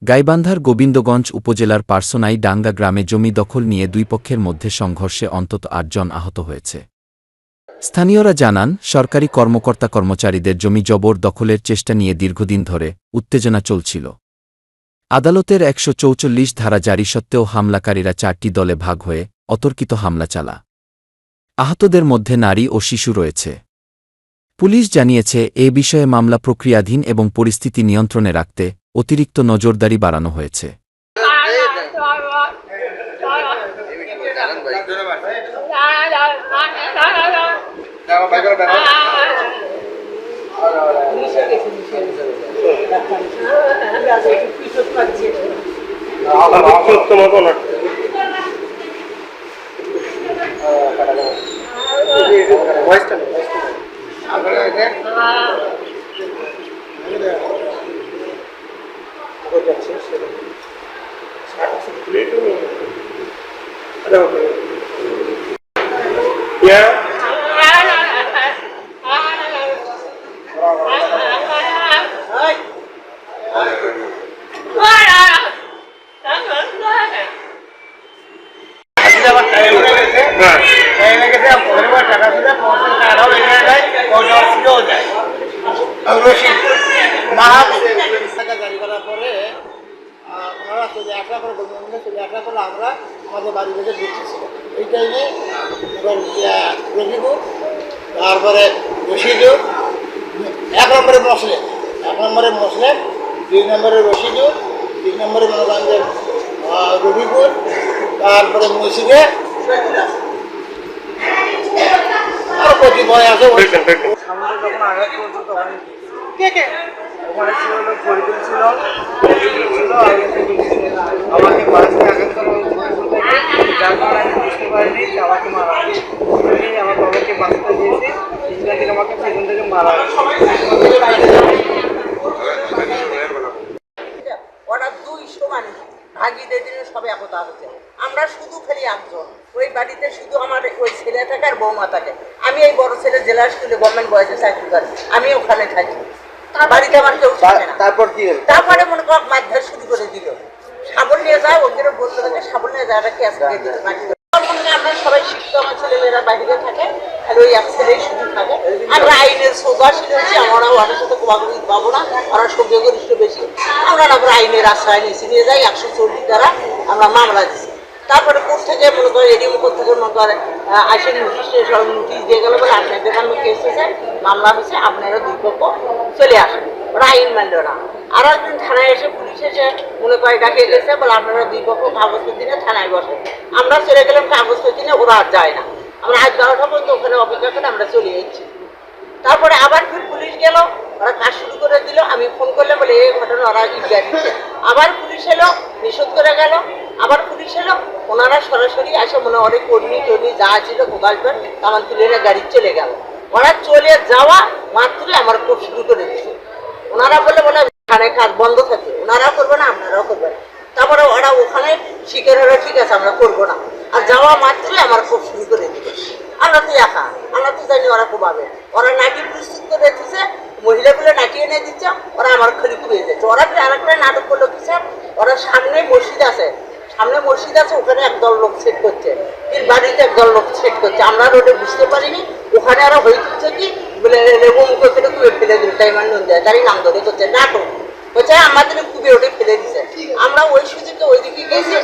গাইবান্ধার গোবিন্দগঞ্জ উপজেলার পার্সোনাই ডাঙ্গা গ্রামে জমি দখল নিয়ে দুই পক্ষের মধ্যে সংঘর্ষে অন্তত ৮ জন আহত হয়েছে। স্থানীয়রা জানান, সরকারি কর্মকর্তা-কর্মচারীদের জমি জবর দখলের চেষ্টা নিয়ে দীর্ঘদিন ধরে উত্তেজনা চলছিল। আদালতের ১৪৪ ধারা জারি সত্ত্বেও হামলাকারীরা ৪টি দলে ভাগ হয়ে অতর্কিত হামলা চালা। আহতদের মধ্যে নারী ও শিশু রয়েছে। পুলিশ জানিয়েছে, এ বিষয়ে মামলা প্রক্রিয়াধীন এবং পরিস্থিতি নিয়ন্ত্রণে রাখতে অতিরিক্ত নজরদারি বাড়ানো হয়েছে। জারি করার পরে ওনারা চলে আসা করে চলে আসা করলে আমরা আমাদের বাড়ি থেকে ঢুকতেছিল। এই টাইমে রফিকুর, তারপরে রশিদুর, ১ নম্বরে মুসলিম, ২ নম্বরে রশিদুর, ৩ নম্বরে মনে করেন যে রফিকুর, তারপরে মসজিদে আরো কতিপয় আছে। সামনে যখন আঘাত করছে তখন ওখানে ছিল হলো ফরিদুল ছিল, আমাকে বাড়িতে আঘাত করা হয়েছিল, যার কারণে আমি বুঝতে পারিনি যে আমাকে মারা হয়েছে। আমি আমার বাবাকে বাঁচতে দিয়েছি, সেখান থেকে আমাকে সেখান থেকে মারা হয়েছে। ওরা ২০০ মানুষ ভাগিদের দিনে সবে একতা হচ্ছে। আমরা শুধু খালি একজন, ওই বাড়িতে শুধু আমার ওই ছেলে থাকে আর বৌমা থাকে। আমি এই বড় ছেলে জেলা স্কুলে গভর্নমেন্ট বয়েসে চাকরি করি, আমি ওখানে থাকি। বাড়িতে আমার কেউ থাকে না। তারপর কি হলো? তারপরে মনে কর মারধর শুরু করে দিল। সাবল নিয়ে যায়, ওদের বলতে থাকে সাবল নিয়ে যাওয়াটা ক্যাশ দিয়ে দিল। আমরা সবাই শিক্ষিত, আমার ছেলেমেয়েরা বাইরে থাকে, খালি ওই এক ছেলেই শুধু থাকে। আমরা আইনের সোজাশীল হয়েছি, আমরা ওদের সাথে কোভাগুলি পাবো না, ওরা সভ্য গরিষ্ঠ বেশি। আমরা না করে আইনের আশ্রয় নিয়েছি, নিয়ে যাই ১৪০ দ্বারা আমরা মামলা দিচ্ছি। তারপরে কোর্ট থেকে মনে করে এডিএম কোর্ট থেকে মনে করে আসে নোটিশ দিয়ে গেল বলে আপনাদের নামে কেস হয়েছে, মামলা হয়েছে, আপনারা ২ পক্ষ চলে আসেন। ওরা আইন মানল না। আর একদিন থানায় এসে পুলিশ এসে মনে করে ডাকে গেছে বলে আপনারা ২ পক্ষ কাগজপত্র দিনে থানায় বসেন। আমরা চলে গেলাম কাগজপত্র দিনে, ওরা আর যায় না। আমরা আজ ১২টা পর্যন্ত ওখানে অপেক্ষা করে আমরা চলে যাচ্ছি। তারপরে আবার ফির পুলিশ গেল, ওরা কাজ শুরু করে দিল। আমি ফোন করলে বলে এই ঘটনা ওরা ইডিয়া দিচ্ছে। আবার পুলিশ এলো, নিষেধ করে গেল। আবার পুলিশ এলো, ওনারা সরাসরি আসে মনে অনেক কর্মী টর্মী যা ছিল কোদালপেন তামান তুলে গাড়ি চলে গেল। ওরা চলে যাওয়া মাত্রই আমার খুব শুরু করে দিচ্ছে। ওনারা বলে ওখানে কাজ বন্ধ থাকে, ওনারাও করবে না, আপনারাও করবেন না। তারপরে ওরা ওখানে শিখে হলো, ঠিক আছে আমরা করবো না। আর যাওয়া মাত্রই আমার খুব শুরু করে দিল। আমরা তো একা, আমরা তো জানি ওরা কোভাবে ওরা নাটি প্রস্তুত করে রেখেছে, মহিলাগুলো নাটি এনে দিচ্ছে, ওরা আমার খালি খুঁড়িয়ে যাচ্ছে। ওরা আর একটা নাটক করলো কি স্যার, ওরা সামনে মসজিদ আছে, ওখানে একদল লোক সেট করছে, এর বাড়িতে একদল লোক সেট করছে। আমরা রোডে বুঝতে পারিনি, ওখানে আরো হয়ে দিচ্ছে কি বলে রেবু মুখে করে কুয়ে ফেলে দিল। টাইমার নুন দেয়, গাড়ি নাম ধরে করছে নাটক হচ্ছে, আমাদের কুবে ওঠে ফেলে দিচ্ছে। আমরা ওই সুযোগে ওইদিকে গেছি।